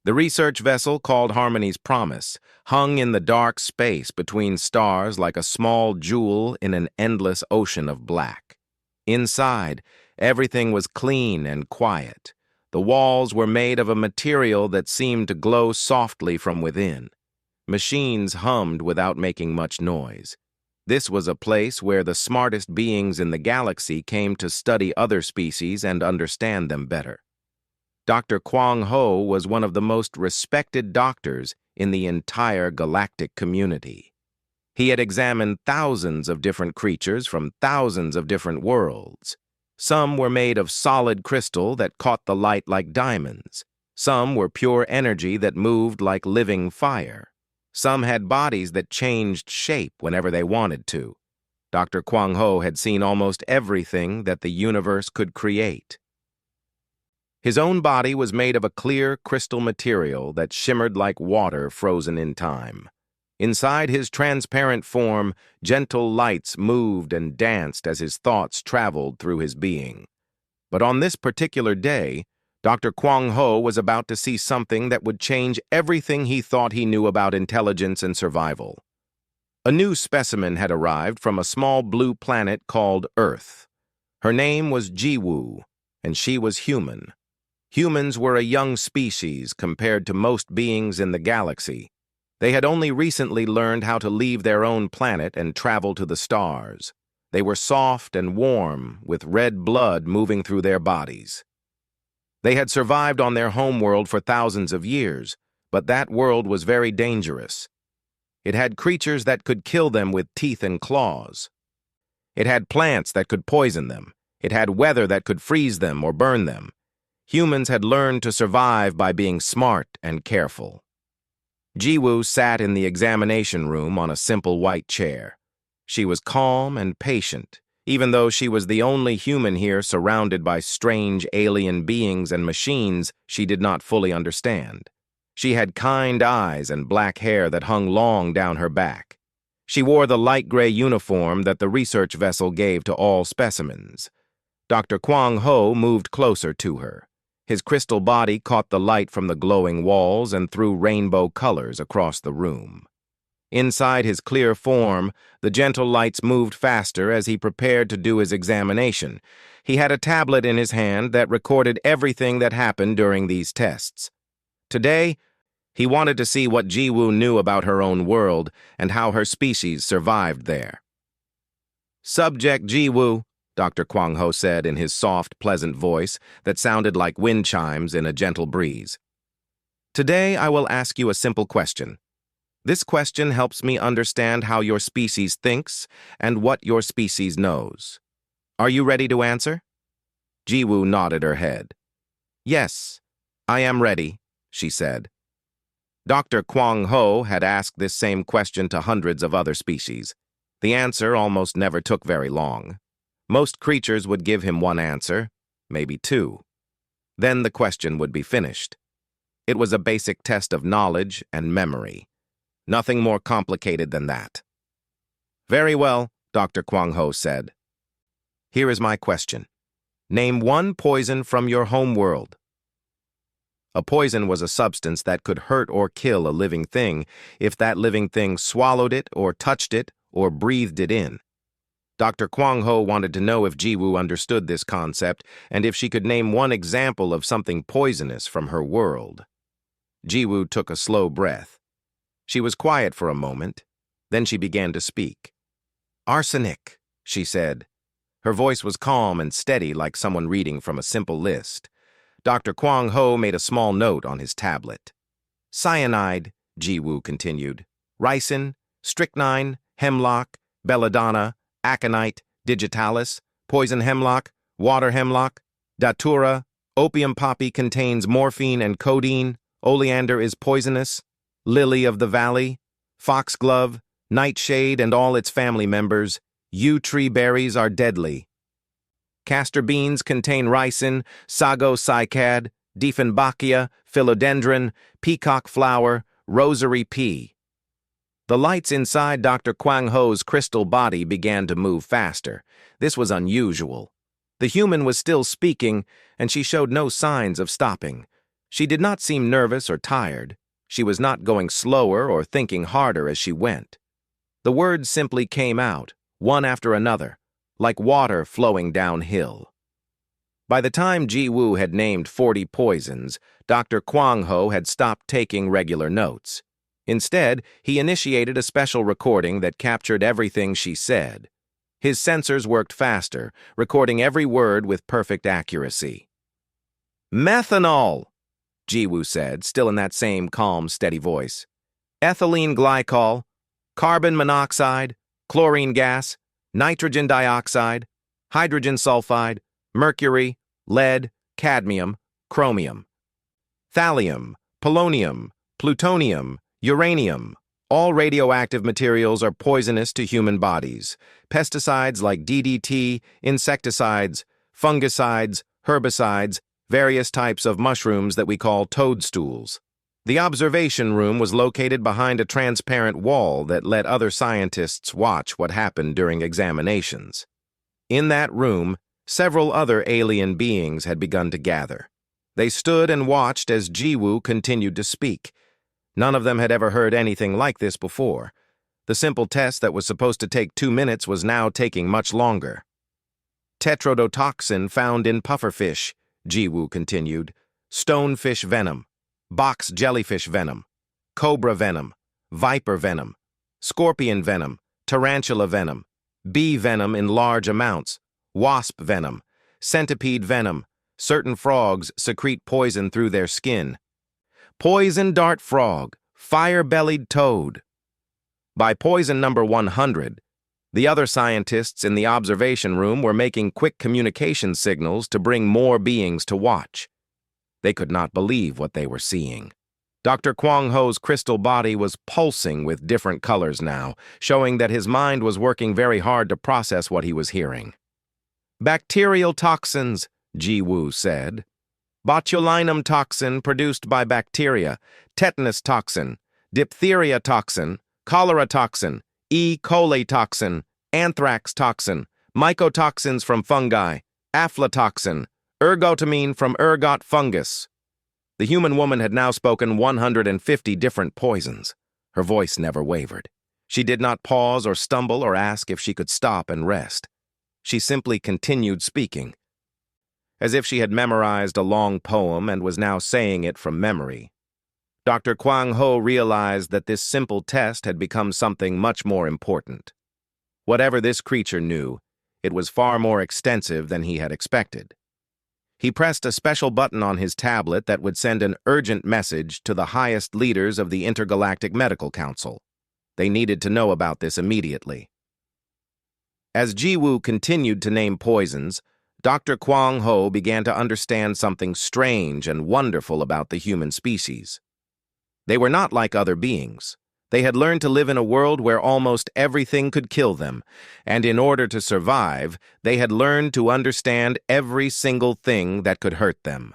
The research vessel, called Harmony's Promise, hung in the dark space between stars like a small jewel in an endless ocean of black. Inside, everything was clean and quiet. The walls were made of a material that seemed to glow softly from within. Machines hummed without making much noise. This was a place where the smartest beings in the galaxy came to study other species and understand them better. Dr. Kwang Ho was one of the most respected doctors in the entire galactic community. He had examined thousands of different creatures from thousands of different worlds. Some were made of solid crystal that caught the light like diamonds. Some were pure energy that moved like living fire. Some had bodies that changed shape whenever they wanted to. Dr. Kwang Ho had seen almost everything that the universe could create. His own body was made of a clear crystal material that shimmered like water frozen in time. Inside his transparent form, gentle lights moved and danced as his thoughts traveled through his being. But on this particular day, Dr. Kwang Ho was about to see something that would change everything he thought he knew about intelligence and survival. A new specimen had arrived from a small blue planet called Earth. Her name was Jiwoo, and she was human. Humans were a young species compared to most beings in the galaxy. They had only recently learned how to leave their own planet and travel to the stars. They were soft and warm, with red blood moving through their bodies. They had survived on their homeworld for thousands of years, but that world was very dangerous. It had creatures that could kill them with teeth and claws. It had plants that could poison them. It had weather that could freeze them or burn them. Humans had learned to survive by being smart and careful. Jiwoo sat in the examination room on a simple white chair. She was calm and patient, even though she was the only human here surrounded by strange alien beings and machines she did not fully understand. She had kind eyes and black hair that hung long down her back. She wore the light gray uniform that the research vessel gave to all specimens. Dr. Kwang Ho moved closer to her. His crystal body caught the light from the glowing walls and threw rainbow colors across the room. Inside his clear form, the gentle lights moved faster as he prepared to do his examination. He had a tablet in his hand that recorded everything that happened during these tests. Today, he wanted to see what Jiwoo knew about her own world and how her species survived there. "Subject Jiwoo," Dr. Kwang Ho said in his soft, pleasant voice that sounded like wind chimes in a gentle breeze. "Today I will ask you a simple question. This question helps me understand how your species thinks and what your species knows. Are you ready to answer?" Jiwoo nodded her head. "Yes, I am ready," she said. Dr. Kwang Ho had asked this same question to hundreds of other species. The answer almost never took very long. Most creatures would give him one answer, maybe two. Then the question would be finished. It was a basic test of knowledge and memory. Nothing more complicated than that. "Very well," Dr. Kwang Ho said. "Here is my question. Name one poison from your home world." A poison was a substance that could hurt or kill a living thing if that living thing swallowed it or touched it or breathed it in. Dr. Kwang Ho wanted to know if Jiwoo understood this concept and if she could name one example of something poisonous from her world. Jiwoo took a slow breath. She was quiet for a moment. Then she began to speak. "Arsenic," she said. Her voice was calm and steady like someone reading from a simple list. Dr. Kwang Ho made a small note on his tablet. "Cyanide," Jiwoo continued. "Ricin, strychnine, hemlock, belladonna, aconite, digitalis, poison hemlock, water hemlock, datura, opium poppy contains morphine and codeine, oleander is poisonous, lily of the valley, foxglove, nightshade and all its family members, yew tree berries are deadly. Castor beans contain ricin, sago cycad, dieffenbachia, philodendron, peacock flower, rosary pea." The lights inside Dr. Kwang Ho's crystal body began to move faster. This was unusual. The human was still speaking, and she showed no signs of stopping. She did not seem nervous or tired. She was not going slower or thinking harder as she went. The words simply came out, one after another, like water flowing downhill. By the time Ji Woo had named 40 poisons, Dr. Kwang Ho had stopped taking regular notes. Instead, he initiated a special recording that captured everything she said. His sensors worked faster, recording every word with perfect accuracy. "Methanol," Ji Woo said, still in that same calm, steady voice. "Ethylene glycol, carbon monoxide, chlorine gas, nitrogen dioxide, hydrogen sulfide, mercury, lead, cadmium, chromium, thallium, polonium, plutonium, uranium. All radioactive materials are poisonous to human bodies. Pesticides like DDT, insecticides, fungicides, herbicides, various types of mushrooms that we call toadstools. The observation room was located behind a transparent wall that let other scientists watch what happened during examinations. In that room, several other alien beings had begun to gather. They stood and watched as Ji Woo continued to speak. None of them had ever heard anything like this before. The simple test that was supposed to take 2 minutes was now taking much longer. "Tetrodotoxin found in pufferfish," Ji Woo continued. "Stonefish venom, box jellyfish venom, cobra venom, viper venom, scorpion venom, tarantula venom, bee venom in large amounts, wasp venom, centipede venom. Certain frogs secrete poison through their skin. Poison dart frog, fire-bellied toad." By poison number 100, the other scientists in the observation room were making quick communication signals to bring more beings to watch. They could not believe what they were seeing. Dr. Kwang Ho's crystal body was pulsing with different colors now, showing that his mind was working very hard to process what he was hearing. "Bacterial toxins," Ji Woo said. "Botulinum toxin produced by bacteria, tetanus toxin, diphtheria toxin, cholera toxin, E. coli toxin, anthrax toxin, mycotoxins from fungi, aflatoxin, ergotamine from ergot fungus." The human woman had now spoken 150 different poisons. Her voice never wavered. She did not pause or stumble or ask if she could stop and rest. She simply continued speaking, as if she had memorized a long poem and was now saying it from memory. Dr. Kwang Ho realized that this simple test had become something much more important. Whatever this creature knew, it was far more extensive than he had expected. He pressed a special button on his tablet that would send an urgent message to the highest leaders of the Intergalactic Medical Council. They needed to know about this immediately. As Ji Woo continued to name poisons, Dr. Kwang Ho began to understand something strange and wonderful about the human species. They were not like other beings. They had learned to live in a world where almost everything could kill them, and in order to survive, they had learned to understand every single thing that could hurt them.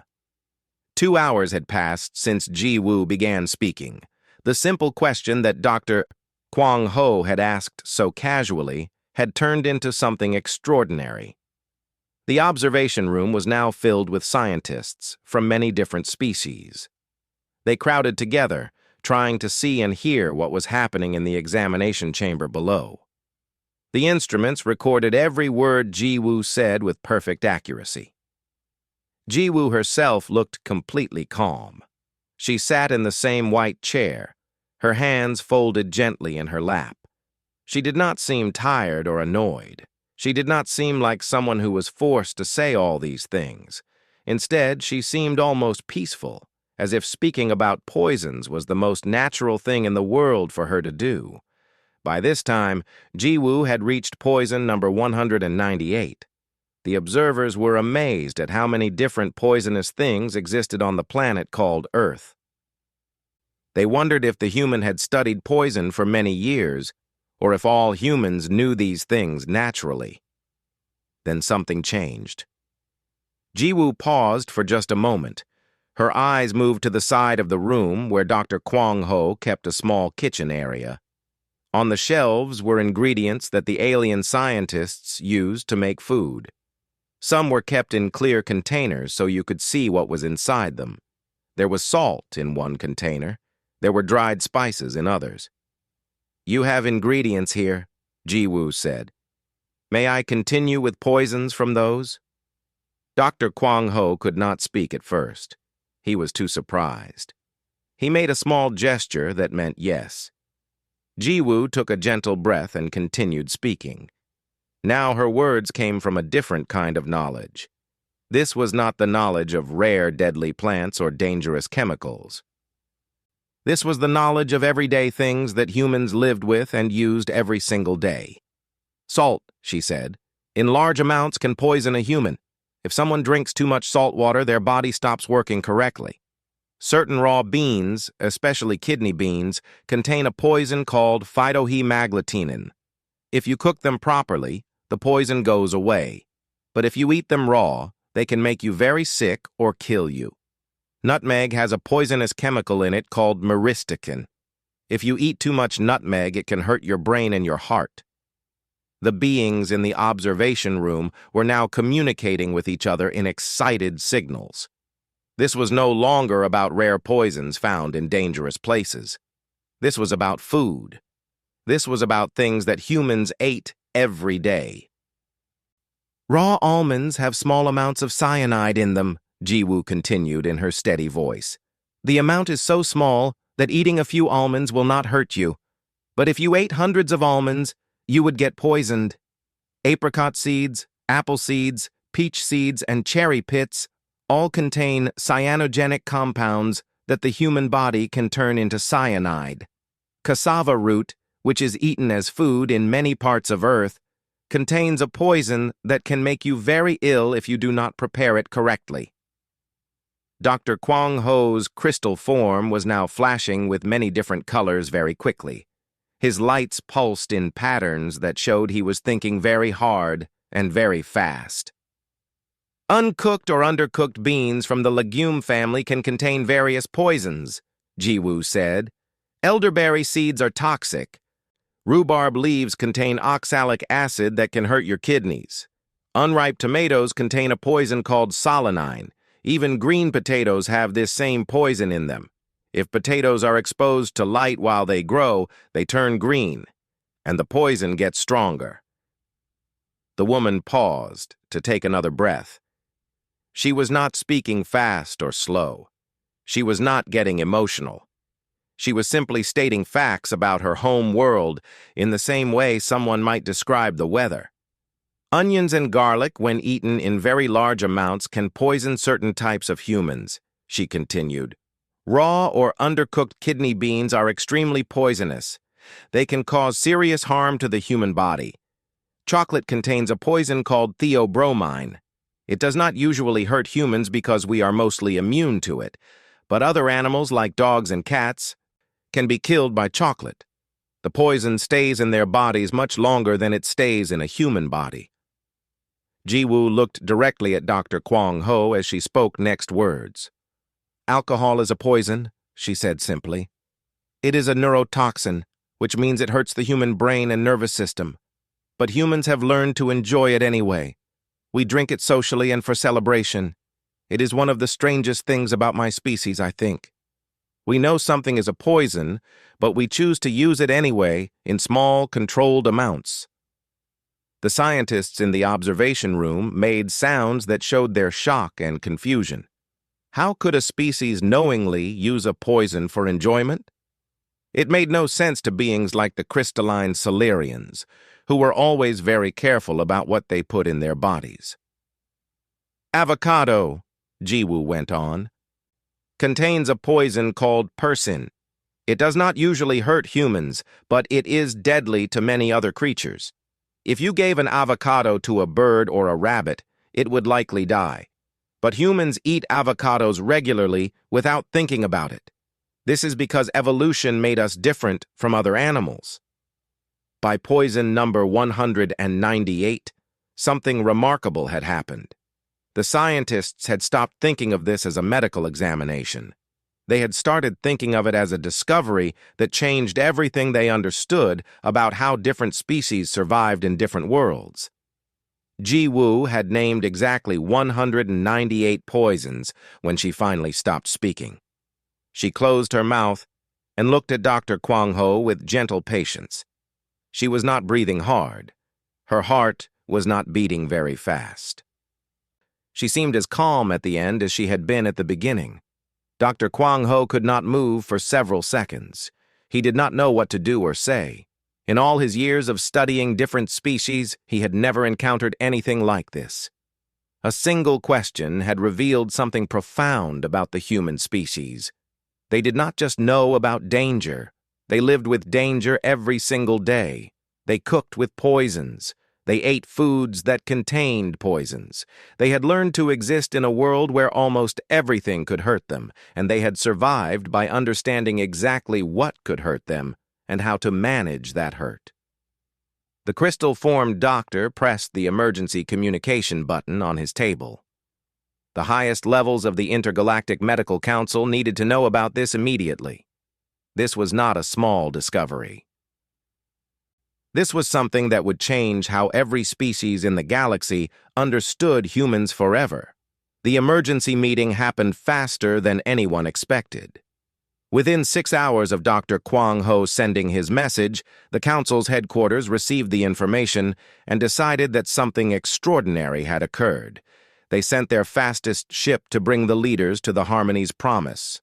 2 hours had passed since Ji Woo began speaking. The simple question that Dr. Kwang Ho had asked so casually had turned into something extraordinary. The observation room was now filled with scientists from many different species. They crowded together, trying to see and hear what was happening in the examination chamber below. The instruments recorded every word Ji Woo said with perfect accuracy. Ji Woo herself looked completely calm. She sat in the same white chair, her hands folded gently in her lap. She did not seem tired or annoyed. She did not seem like someone who was forced to say all these things. Instead, she seemed almost peaceful, as if speaking about poisons was the most natural thing in the world for her to do. By this time, Ji Woo had reached poison number 198. The observers were amazed at how many different poisonous things existed on the planet called Earth. They wondered if the human had studied poison for many years, or if all humans knew these things naturally. Then something changed. Ji Woo paused for just a moment. Her eyes moved to the side of the room where Dr. Kwang Ho kept a small kitchen area. On the shelves were ingredients that the alien scientists used to make food. Some were kept in clear containers so you could see what was inside them. There was salt in one container. There were dried spices in others. "You have ingredients here," Jiwoo said. "May I continue with poisons from those?" Dr. Kwang Ho could not speak at first. He was too surprised. He made a small gesture that meant yes. Jiwoo took a gentle breath and continued speaking. Now her words came from a different kind of knowledge. This was not the knowledge of rare deadly plants or dangerous chemicals. This was the knowledge of everyday things that humans lived with and used every single day. "Salt," she said, "in large amounts can poison a human. If someone drinks too much salt water, their body stops working correctly. Certain raw beans, especially kidney beans, contain a poison called phytohemagglutinin. If you cook them properly, the poison goes away. But if you eat them raw, they can make you very sick or kill you. Nutmeg has a poisonous chemical in it called myristicin. If you eat too much nutmeg, it can hurt your brain and your heart." The beings in the observation room were now communicating with each other in excited signals. This was no longer about rare poisons found in dangerous places. This was about food. This was about things that humans ate every day. "Raw almonds have small amounts of cyanide in them," Jiwoo continued in her steady voice. "The amount is so small that eating a few almonds will not hurt you. But if you ate hundreds of almonds, you would get poisoned. Apricot seeds, apple seeds, peach seeds, and cherry pits all contain cyanogenic compounds that the human body can turn into cyanide. Cassava root, which is eaten as food in many parts of Earth, contains a poison that can make you very ill if you do not prepare it correctly." Dr. Kwang Ho's crystal form was now flashing with many different colors very quickly. His lights pulsed in patterns that showed he was thinking very hard and very fast. "Uncooked or undercooked beans from the legume family can contain various poisons," Jiwoo said. "Elderberry seeds are toxic. Rhubarb leaves contain oxalic acid that can hurt your kidneys. Unripe tomatoes contain a poison called solanine. Even green potatoes have this same poison in them. If potatoes are exposed to light while they grow, they turn green, and the poison gets stronger." The woman paused to take another breath. She was not speaking fast or slow. She was not getting emotional. She was simply stating facts about her home world in the same way someone might describe the weather. "Onions and garlic, when eaten in very large amounts, can poison certain types of humans," she continued. "Raw or undercooked kidney beans are extremely poisonous. They can cause serious harm to the human body. Chocolate contains a poison called theobromine. It does not usually hurt humans because we are mostly immune to it, but other animals like dogs and cats can be killed by chocolate. The poison stays in their bodies much longer than it stays in a human body." Jiwoo looked directly at Dr. Kwang Ho as she spoke next words. "Alcohol is a poison," she said simply. "It is a neurotoxin, which means it hurts the human brain and nervous system. But humans have learned to enjoy it anyway. We drink it socially and for celebration. It is one of the strangest things about my species, I think. We know something is a poison, but we choose to use it anyway in small, controlled amounts." The scientists in the observation room made sounds that showed their shock and confusion. How could a species knowingly use a poison for enjoyment? It made no sense to beings like the crystalline Solarians, who were always very careful about what they put in their bodies. "Avocado," Jiwoo went on, "contains a poison called persin. It does not usually hurt humans, but it is deadly to many other creatures. If you gave an avocado to a bird or a rabbit, it would likely die. But humans eat avocados regularly without thinking about it. This is because evolution made us different from other animals." By poison number 198, something remarkable had happened. The scientists had stopped thinking of this as a medical examination. They had started thinking of it as a discovery that changed everything they understood about how different species survived in different worlds. Jiwoo had named exactly 198 poisons when she finally stopped speaking. She closed her mouth and looked at Dr. Kwang Ho with gentle patience. She was not breathing hard. Her heart was not beating very fast. She seemed as calm at the end as she had been at the beginning. Dr. Kwang Ho could not move for several seconds. He did not know what to do or say. In all his years of studying different species, he had never encountered anything like this. A single question had revealed something profound about the human species. They did not just know about danger. They lived with danger every single day. They cooked with poisons. They ate foods that contained poisons. They had learned to exist in a world where almost everything could hurt them, and they had survived by understanding exactly what could hurt them and how to manage that hurt. The crystal-formed doctor pressed the emergency communication button on his table. The highest levels of the Intergalactic Medical Council needed to know about this immediately. This was not a small discovery. This was something that would change how every species in the galaxy understood humans forever. The emergency meeting happened faster than anyone expected. Within 6 hours of Dr. Kwang Ho sending his message, the Council's headquarters received the information and decided that something extraordinary had occurred. They sent their fastest ship to bring the leaders to the Harmony's promise.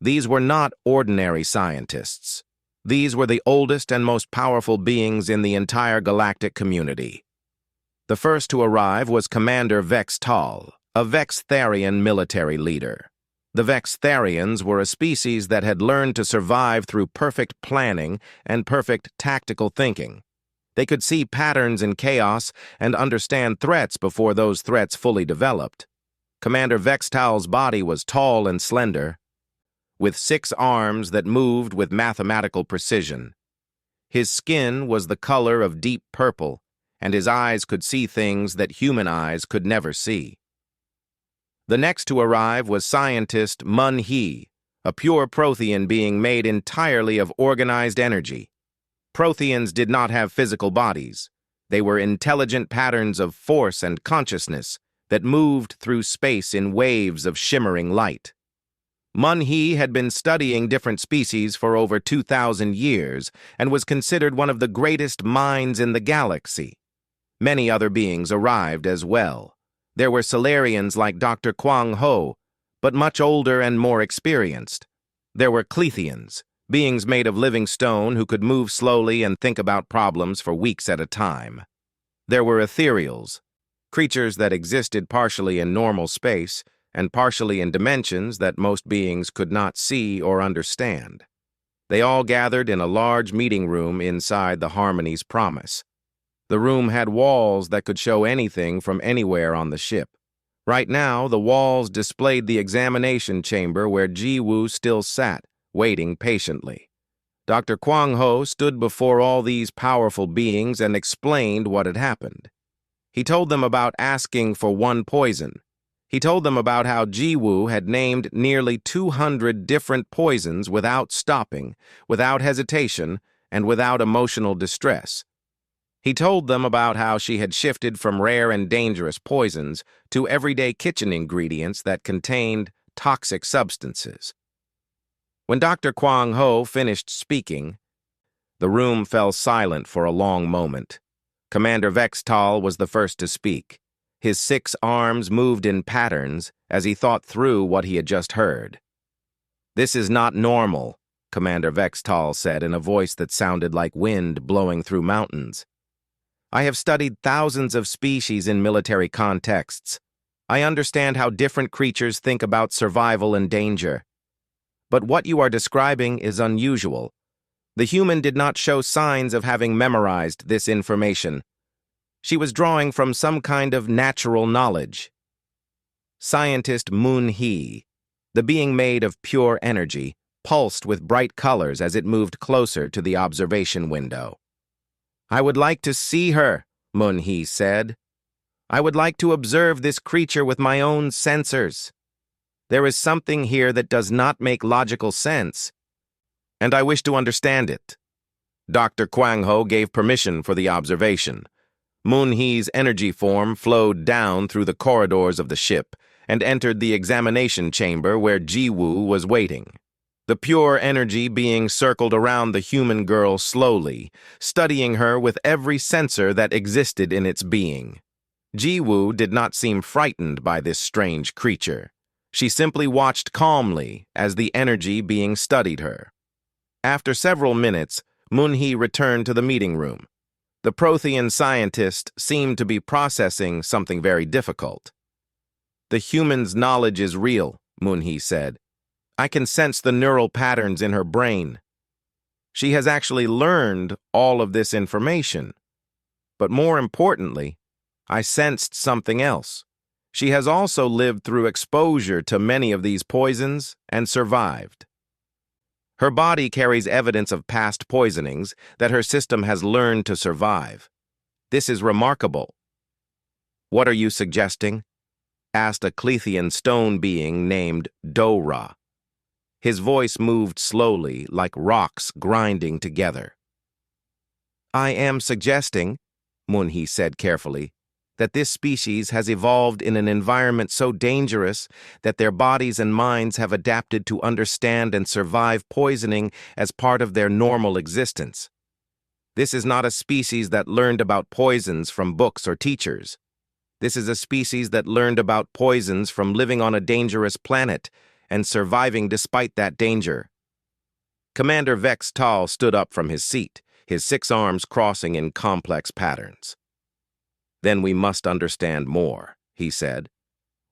These were not ordinary scientists. These were the oldest and most powerful beings in the entire galactic community. The first to arrive was Commander Vex Tal, a Vextharian military leader. The Vextharians were a species that had learned to survive through perfect planning and perfect tactical thinking. They could see patterns in chaos and understand threats before those threats fully developed. Commander Vex Tal's body was tall and slender, with 6 arms that moved with mathematical precision. His skin was the color of deep purple, and his eyes could see things that human eyes could never see. The next to arrive was scientist Mun He, a pure Prothean being made entirely of organized energy. Protheans did not have physical bodies. They were intelligent patterns of force and consciousness that moved through space in waves of shimmering light. Mun He had been studying different species for over 2,000 years and was considered one of the greatest minds in the galaxy. Many other beings arrived as well. There were Solarians like Dr. Kwang Ho, but much older and more experienced. There were Clethians, beings made of living stone who could move slowly and think about problems for weeks at a time. There were Ethereals, creatures that existed partially in normal space and partially in dimensions that most beings could not see or understand. They all gathered in a large meeting room inside the Harmony's promise. The room had walls that could show anything from anywhere on the ship. Right now, the walls displayed the examination chamber where Ji-Woo still sat, waiting patiently. Dr. Kwang Ho stood before all these powerful beings and explained what had happened. He told them about asking for one poison. He told them about how Ji-Woo had named nearly 200 different poisons without stopping, without hesitation, and without emotional distress. He told them about how she had shifted from rare and dangerous poisons to everyday kitchen ingredients that contained toxic substances. When Dr. Kwang Ho finished speaking, the room fell silent for a long moment. Commander Vex Tal was the first to speak. His 6 arms moved in patterns as he thought through what he had just heard. "This is not normal," Commander Vex Tal said in a voice that sounded like wind blowing through mountains. "I have studied thousands of species in military contexts. I understand how different creatures think about survival and danger. But what you are describing is unusual. The human did not show signs of having memorized this information. She was drawing from some kind of natural knowledge." Scientist Mun He, the being made of pure energy, pulsed with bright colors as it moved closer to the observation window. "I would like to see her," Mun He said. "I would like to observe this creature with my own sensors. There is something here that does not make logical sense, and I wish to understand it." Dr. Kwang Ho gave permission for the observation. Mun He's energy form flowed down through the corridors of the ship and entered the examination chamber where Ji-Woo was waiting. The pure energy being circled around the human girl slowly, studying her with every sensor that existed in its being. Ji-woo did not seem frightened by this strange creature. She simply watched calmly as the energy being studied her. After several minutes, Moon-hee returned to the meeting room. The Prothean scientist seemed to be processing something very difficult. "The human's knowledge is real," Moon-hee said. "I can sense the neural patterns in her brain. She has actually learned all of this information. But more importantly, I sensed something else. She has also lived through exposure to many of these poisons and survived. Her body carries evidence of past poisonings that her system has learned to survive. This is remarkable." "What are you suggesting?" asked a Clethian stone being named Dora. His voice moved slowly, like rocks grinding together. "I am suggesting," Moon-hee said carefully, "that this species has evolved in an environment so dangerous that their bodies and minds have adapted to understand and survive poisoning as part of their normal existence. This is not a species that learned about poisons from books or teachers. This is a species that learned about poisons from living on a dangerous planet and surviving despite that danger." Commander Vex Tal stood up from his seat, his 6 arms crossing in complex patterns. "Then we must understand more," he said.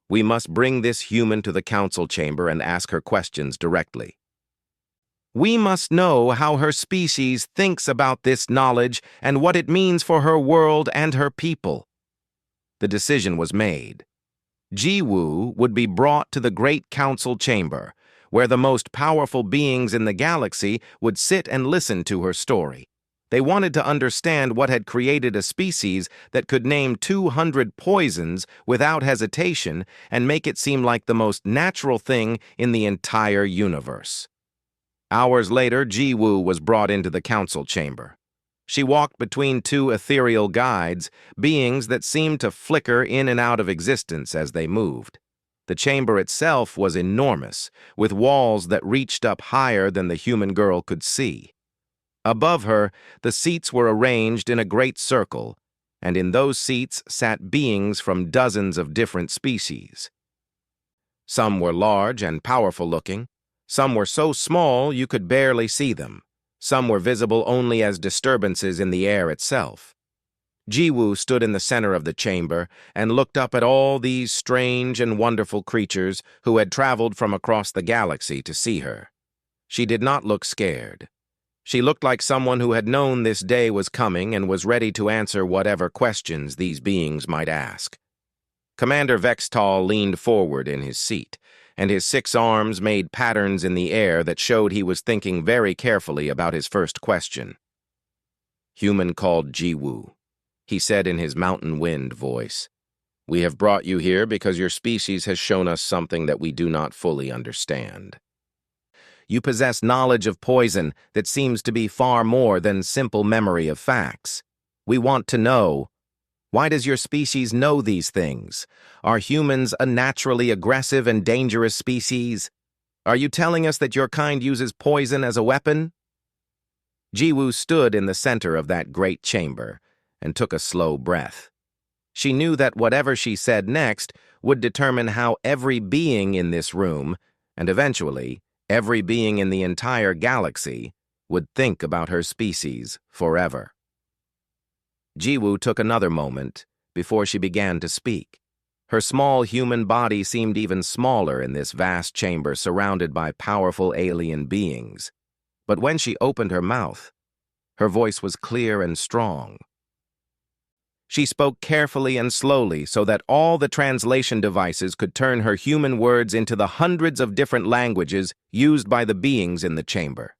"We must bring this human to the council chamber and ask her questions directly. We must know how her species thinks about this knowledge and what it means for her world and her people." The decision was made. Ji-woo would be brought to the Great Council Chamber, where the most powerful beings in the galaxy would sit and listen to her story. They wanted to understand what had created a species that could name 200 poisons without hesitation and make it seem like the most natural thing in the entire universe. Hours later, Ji-woo was brought into the council chamber. She walked between 2 ethereal guides, beings that seemed to flicker in and out of existence as they moved. The chamber itself was enormous, with walls that reached up higher than the human girl could see. Above her, the seats were arranged in a great circle, and in those seats sat beings from dozens of different species. Some were large and powerful-looking. Some were so small you could barely see them. Some were visible only as disturbances in the air itself. Ji-woo stood in the center of the chamber and looked up at all these strange and wonderful creatures who had traveled from across the galaxy to see her. She did not look scared. She looked like someone who had known this day was coming and was ready to answer whatever questions these beings might ask. Commander Vex Tal leaned forward in his seat, and his 6 arms made patterns in the air that showed he was thinking very carefully about his first question. "Human called Ji-woo," he said in his mountain wind voice. "We have brought you here because your species has shown us something that we do not fully understand. You possess knowledge of poison that seems to be far more than simple memory of facts. We want to know, why does your species know these things? Are humans a naturally aggressive and dangerous species? Are you telling us that your kind uses poison as a weapon?" Ji-woo stood in the center of that great chamber and took a slow breath. She knew that whatever she said next would determine how every being in this room, and eventually every being in the entire galaxy, would think about her species forever. Ji-woo took another moment before she began to speak. Her small human body seemed even smaller in this vast chamber surrounded by powerful alien beings. But when she opened her mouth, her voice was clear and strong. She spoke carefully and slowly so that all the translation devices could turn her human words into the hundreds of different languages used by the beings in the chamber.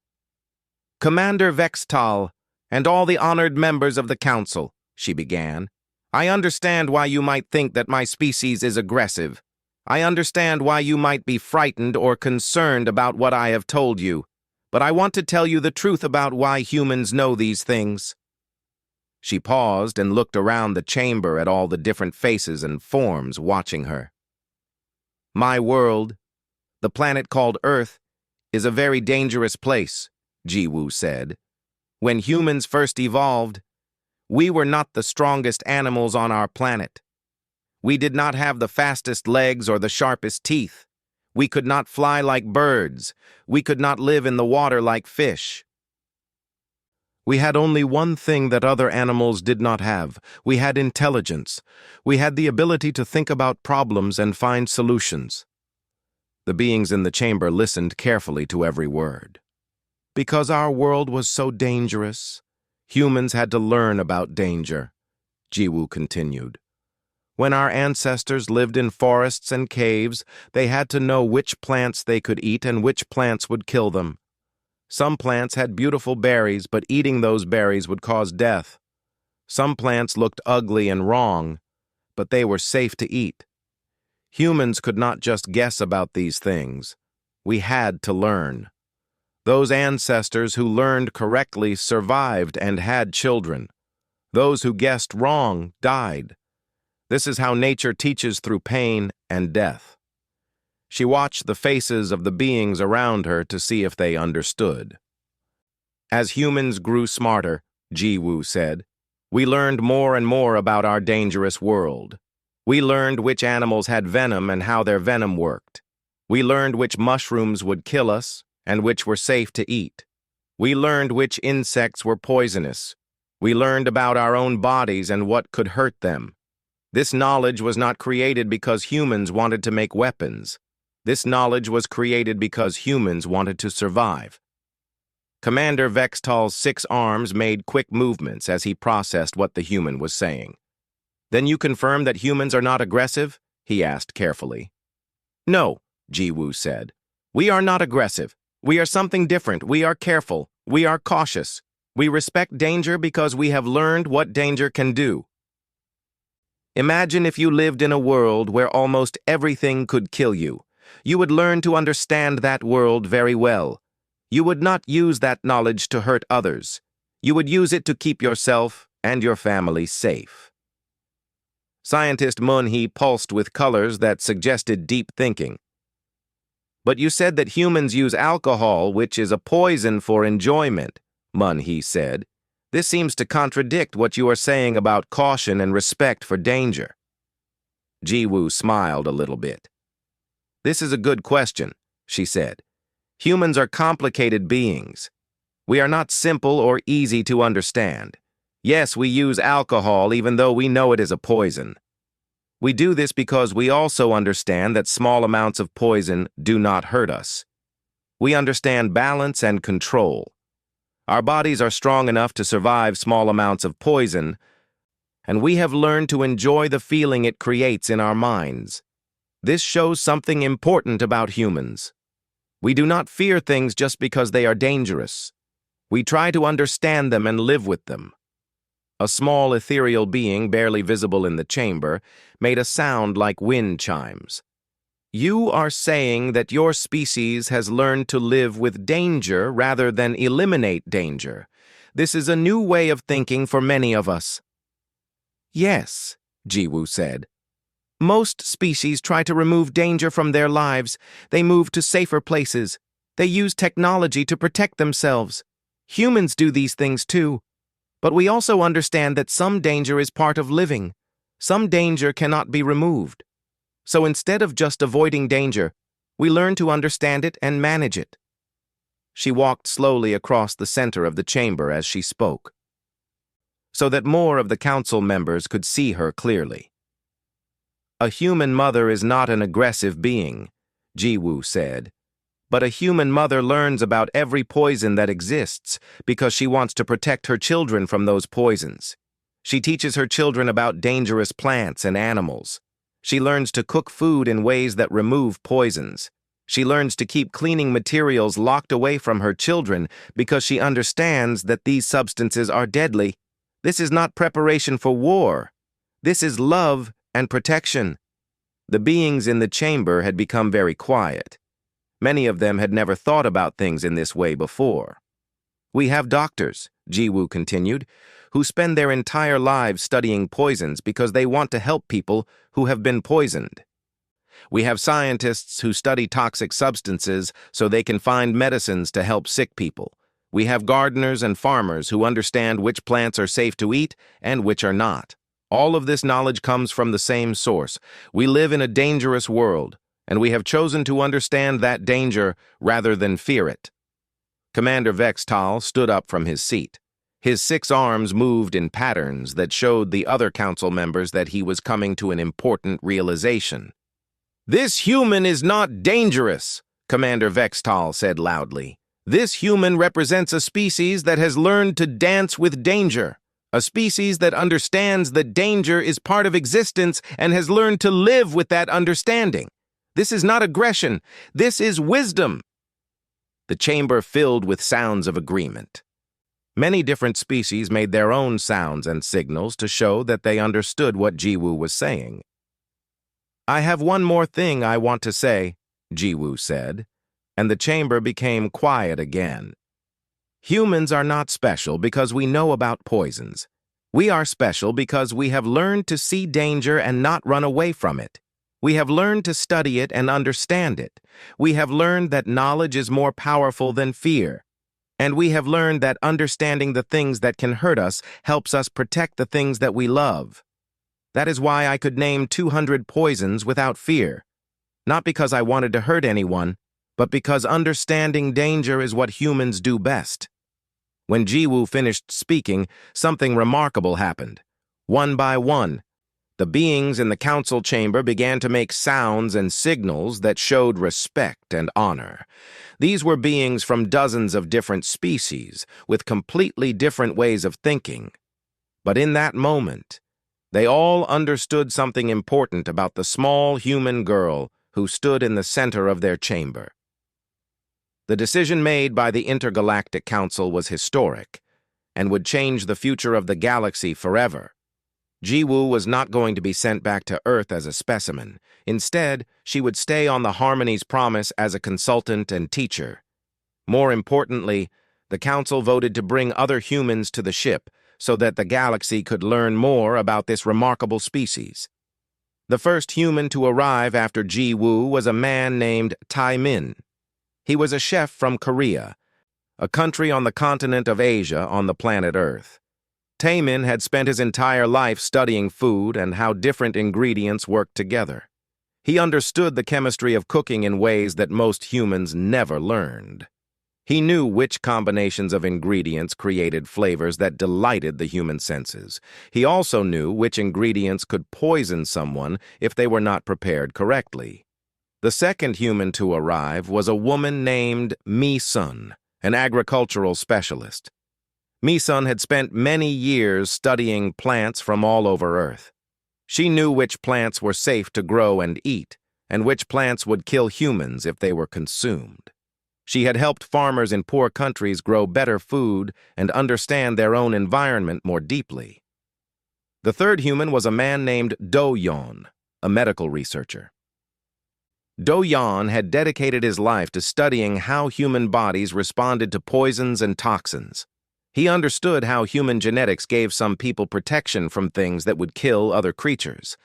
"Commander Vex Tal, and all the honored members of the council," she began, "I understand why you might think that my species is aggressive. I understand why you might be frightened or concerned about what I have told you. But I want to tell you the truth about why humans know these things." She paused and looked around the chamber at all the different faces and forms watching her. "My world, the planet called Earth, is a very dangerous place, Jiwoo said. When humans first evolved, we were not the strongest animals on our planet. We did not have the fastest legs or the sharpest teeth. We could not fly like birds. We could not live in the water like fish. We had only one thing that other animals did not have. We had intelligence. We had the ability to think about problems and find solutions. The beings in the chamber listened carefully to every word. Because our world was so dangerous, humans had to learn about danger, Jiwoo continued. When our ancestors lived in forests and caves, they had to know which plants they could eat and which plants would kill them. Some plants had beautiful berries, but eating those berries would cause death. Some plants looked ugly and wrong, but they were safe to eat. Humans could not just guess about these things. We had to learn. Those ancestors who learned correctly survived and had children. Those who guessed wrong died. This is how nature teaches through pain and death. She watched the faces of the beings around her to see if they understood. As humans grew smarter, Jiwoo said, we learned more and more about our dangerous world. We learned which animals had venom and how their venom worked. We learned which mushrooms would kill us and which were safe to eat. We learned which insects were poisonous. We learned about our own bodies and what could hurt them. This knowledge was not created because humans wanted to make weapons. This knowledge was created because humans wanted to survive. Commander Vextal's 6 arms made quick movements as he processed what the human was saying. Then you confirm that humans are not aggressive? He asked carefully. No, Jiwoo said. We are not aggressive. We are something different. We are careful. We are cautious. We respect danger because we have learned what danger can do. Imagine if you lived in a world where almost everything could kill you. You would learn to understand that world very well. You would not use that knowledge to hurt others. You would use it to keep yourself and your family safe. Scientist Moon-hee pulsed with colors that suggested deep thinking. But you said that humans use alcohol, which is a poison for enjoyment, Moon-hee said. This seems to contradict what you are saying about caution and respect for danger. Jiwoo smiled a little bit. This is a good question, she said. Humans are complicated beings. We are not simple or easy to understand. Yes, we use alcohol even though we know it is a poison. We do this because we also understand that small amounts of poison do not hurt us. We understand balance and control. Our bodies are strong enough to survive small amounts of poison, and we have learned to enjoy the feeling it creates in our minds. This shows something important about humans. We do not fear things just because they are dangerous. We try to understand them and live with them. A small ethereal being, barely visible in the chamber, made a sound like wind chimes. You are saying that your species has learned to live with danger rather than eliminate danger. This is a new way of thinking for many of us. Yes, Jiwoo said. Most species try to remove danger from their lives. They move to safer places. They use technology to protect themselves. Humans do these things too. But we also understand that some danger is part of living. Some danger cannot be removed. So instead of just avoiding danger, we learn to understand it and manage it. She walked slowly across the center of the chamber as she spoke, so that more of the council members could see her clearly. A human mother is not an aggressive being, Jiwoo said, but a human mother learns about every poison that exists because she wants to protect her children from those poisons. She teaches her children about dangerous plants and animals. She learns to cook food in ways that remove poisons. She learns to keep cleaning materials locked away from her children because she understands that these substances are deadly. This is not preparation for war. This is love and protection. The beings in the chamber had become very quiet. Many of them had never thought about things in this way before. We have doctors, Jiwoo continued, who spend their entire lives studying poisons because they want to help people who have been poisoned. We have scientists who study toxic substances so they can find medicines to help sick people. We have gardeners and farmers who understand which plants are safe to eat and which are not. All of this knowledge comes from the same source. We live in a dangerous world, and we have chosen to understand that danger rather than fear it. Commander Vextal stood up from his seat. His 6 arms moved in patterns that showed the other council members that he was coming to an important realization. "This human is not dangerous," Commander Vextal said loudly. "This human represents a species that has learned to dance with danger, a species that understands that danger is part of existence and has learned to live with that understanding. This is not aggression, this is wisdom." The chamber filled with sounds of agreement. Many different species made their own sounds and signals to show that they understood what Jiwoo was saying. "I have one more thing I want to say," Jiwoo said, and the chamber became quiet again. "Humans are not special because we know about poisons. We are special because we have learned to see danger and not run away from it. We have learned to study it and understand it. We have learned that knowledge is more powerful than fear. And we have learned that understanding the things that can hurt us helps us protect the things that we love. That is why I could name 200 poisons without fear. Not because I wanted to hurt anyone, but because understanding danger is what humans do best." When Jiwoo finished speaking, something remarkable happened. One by one, the beings in the council chamber began to make sounds and signals that showed respect and honor. These were beings from dozens of different species, with completely different ways of thinking. But in that moment, they all understood something important about the small human girl who stood in the center of their chamber. The decision made by the Intergalactic Council was historic and would change the future of the galaxy forever. Jiwoo was not going to be sent back to Earth as a specimen. Instead, she would stay on the Harmony's Promise as a consultant and teacher. More importantly, the Council voted to bring other humans to the ship so that the galaxy could learn more about this remarkable species. The first human to arrive after Jiwoo was a man named Taemin. He was a chef from Korea, a country on the continent of Asia on the planet Earth. Taemin had spent his entire life studying food and how different ingredients worked together. He understood the chemistry of cooking in ways that most humans never learned. He knew which combinations of ingredients created flavors that delighted the human senses. He also knew which ingredients could poison someone if they were not prepared correctly. The second human to arrive was a woman named Mi-sun, an agricultural specialist. Mi-sun had spent many years studying plants from all over Earth. She knew which plants were safe to grow and eat, and which plants would kill humans if they were consumed. She had helped farmers in poor countries grow better food and understand their own environment more deeply. The third human was a man named Do-yeon, a medical researcher. Do-yeon had dedicated his life to studying how human bodies responded to poisons and toxins. He understood how human genetics gave some people protection from things that would kill other creatures.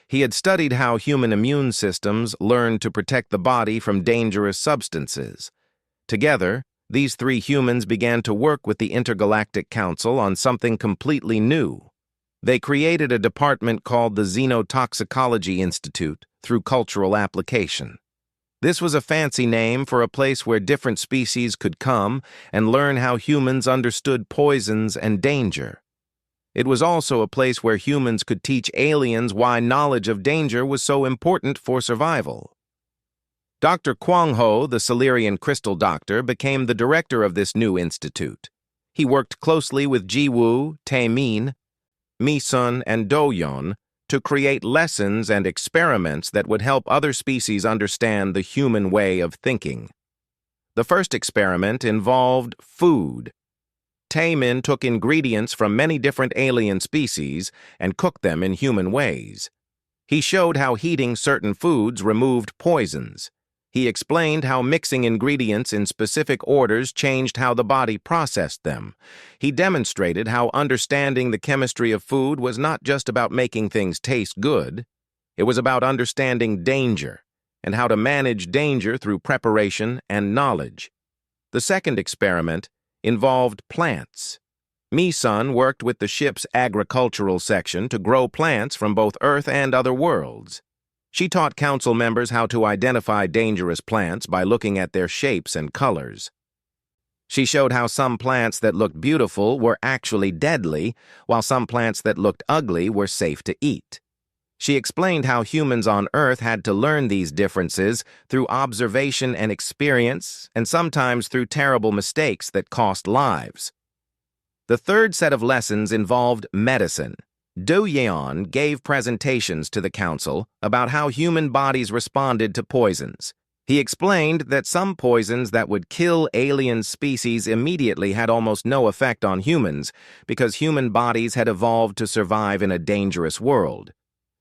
He had studied how human immune systems learned to protect the body from dangerous substances. Together, these 3 humans began to work with the Intergalactic Council on something completely new. They created a department called the Xenotoxicology Institute through cultural application. This was a fancy name for a place where different species could come and learn how humans understood poisons and danger. It was also a place where humans could teach aliens why knowledge of danger was so important for survival. Dr. Kwang-ho, the Silurian crystal doctor, became the director of this new institute. He worked closely with Jiwoo, Taemin, Mi-sun, and Do-yeon to create lessons and experiments that would help other species understand the human way of thinking. The first experiment involved food. Taemin took ingredients from many different alien species and cooked them in human ways. He showed how heating certain foods removed poisons. He explained how mixing ingredients in specific orders changed how the body processed them. He demonstrated how understanding the chemistry of food was not just about making things taste good. It was about understanding danger and how to manage danger through preparation and knowledge. The second experiment involved plants. Mi-sun worked with the ship's agricultural section to grow plants from both Earth and other worlds. She taught council members how to identify dangerous plants by looking at their shapes and colors. She showed how some plants that looked beautiful were actually deadly, while some plants that looked ugly were safe to eat. She explained how humans on Earth had to learn these differences through observation and experience, and sometimes through terrible mistakes that cost lives. The third set of lessons involved medicine. Do Yeon gave presentations to the council about how human bodies responded to poisons. He explained that some poisons that would kill alien species immediately had almost no effect on humans because human bodies had evolved to survive in a dangerous world.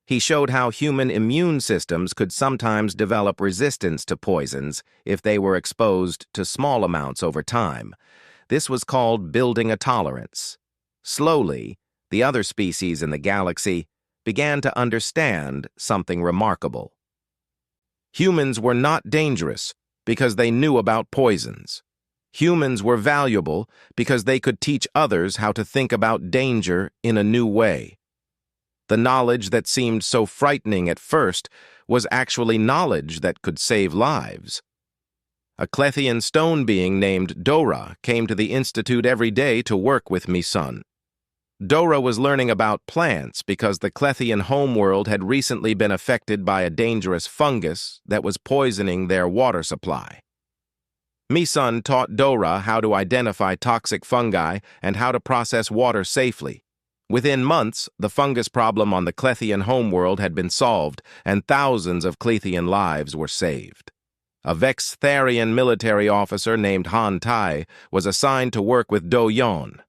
He showed how human immune systems could sometimes develop resistance to poisons if they were exposed to small amounts over time. This was called building a tolerance. Slowly, the other species in the galaxy began to understand something remarkable. Humans were not dangerous because they knew about poisons. Humans were valuable because they could teach others how to think about danger in a new way. The knowledge that seemed so frightening at first was actually knowledge that could save lives. A Clethian stone being named Dora came to the Institute every day to work with Mi-sun. Dora was learning about plants because the Clethian homeworld had recently been affected by a dangerous fungus that was poisoning their water supply. Mi-sun taught Dora how to identify toxic fungi and how to process water safely. Within months, the fungus problem on the Clethian homeworld had been solved, and thousands of Clethian lives were saved. A Vextharian military officer named Han Tai was assigned to work with Do Yeon.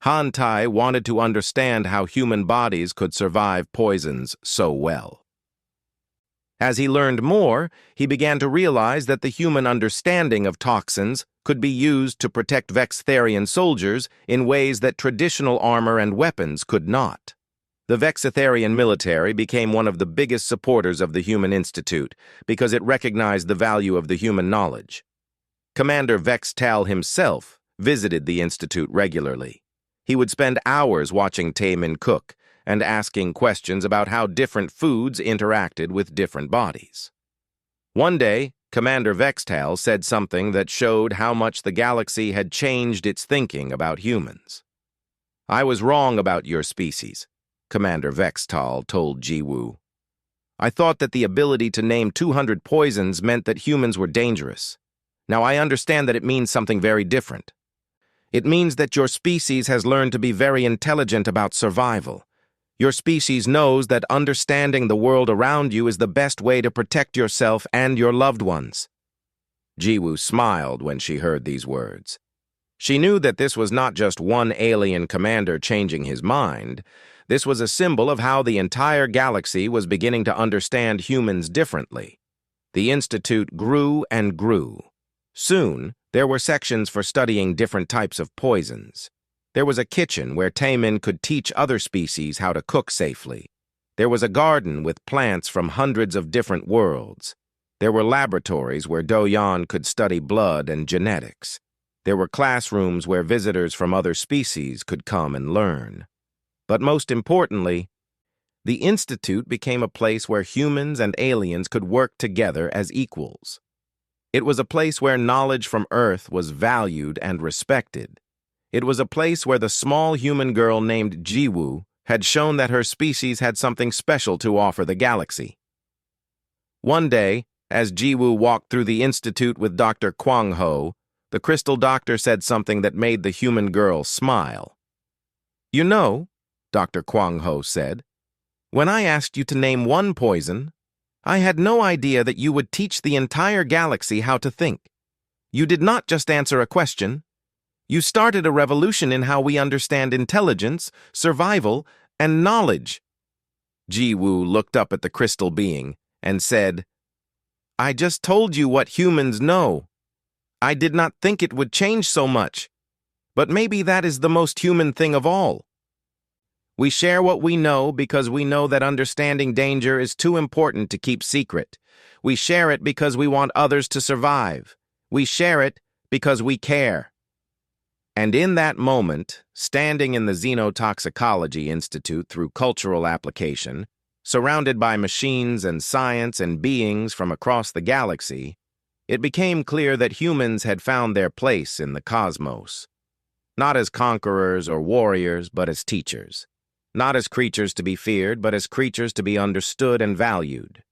Han Tai wanted to understand how human bodies could survive poisons so well. As he learned more, he began to realize that the human understanding of toxins could be used to protect Vextharian soldiers in ways that traditional armor and weapons could not. The Vextharian military became one of the biggest supporters of the Human Institute because it recognized the value of the human knowledge. Commander Vextal himself visited the Institute regularly. He would spend hours watching Taemin cook and asking questions about how different foods interacted with different bodies. One day, Commander Vextal said something that showed how much the galaxy had changed its thinking about humans. "I was wrong about your species," Commander Vextal told Jiwoo. "I thought that the ability to name 200 poisons meant that humans were dangerous. Now I understand that it means something very different. It means that your species has learned to be very intelligent about survival. Your species knows that understanding the world around you is the best way to protect yourself and your loved ones." Jiwoo smiled when she heard these words. She knew that this was not just one alien commander changing his mind. This was a symbol of how the entire galaxy was beginning to understand humans differently. The Institute grew and grew. Soon, there were sections for studying different types of poisons. There was a kitchen where Taemin could teach other species how to cook safely. There was a garden with plants from hundreds of different worlds. There were laboratories where Do-yeon could study blood and genetics. There were classrooms where visitors from other species could come and learn. But most importantly, the Institute became a place where humans and aliens could work together as equals. It was a place where knowledge from Earth was valued and respected. It was a place where the small human girl named Jiwoo had shown that her species had something special to offer the galaxy. One day, as Jiwoo walked through the Institute with Dr. Kwang Ho, the crystal doctor said something that made the human girl smile. "You know," Dr. Kwang Ho said, "when I asked you to name one poison, I had no idea that you would teach the entire galaxy how to think. You did not just answer a question. You started a revolution in how we understand intelligence, survival, and knowledge." Jiwoo looked up at the crystal being and said, "I just told you what humans know. I did not think it would change so much. But maybe that is the most human thing of all." We share what we know because we know that understanding danger is too important to keep secret. We share it because we want others to survive. We share it because we care. And in that moment, standing in the Xenotoxicology Institute through cultural application, surrounded by machines and science and beings from across the galaxy, it became clear that humans had found their place in the cosmos. Not as conquerors or warriors, but as teachers. Not as creatures to be feared, but as creatures to be understood and valued.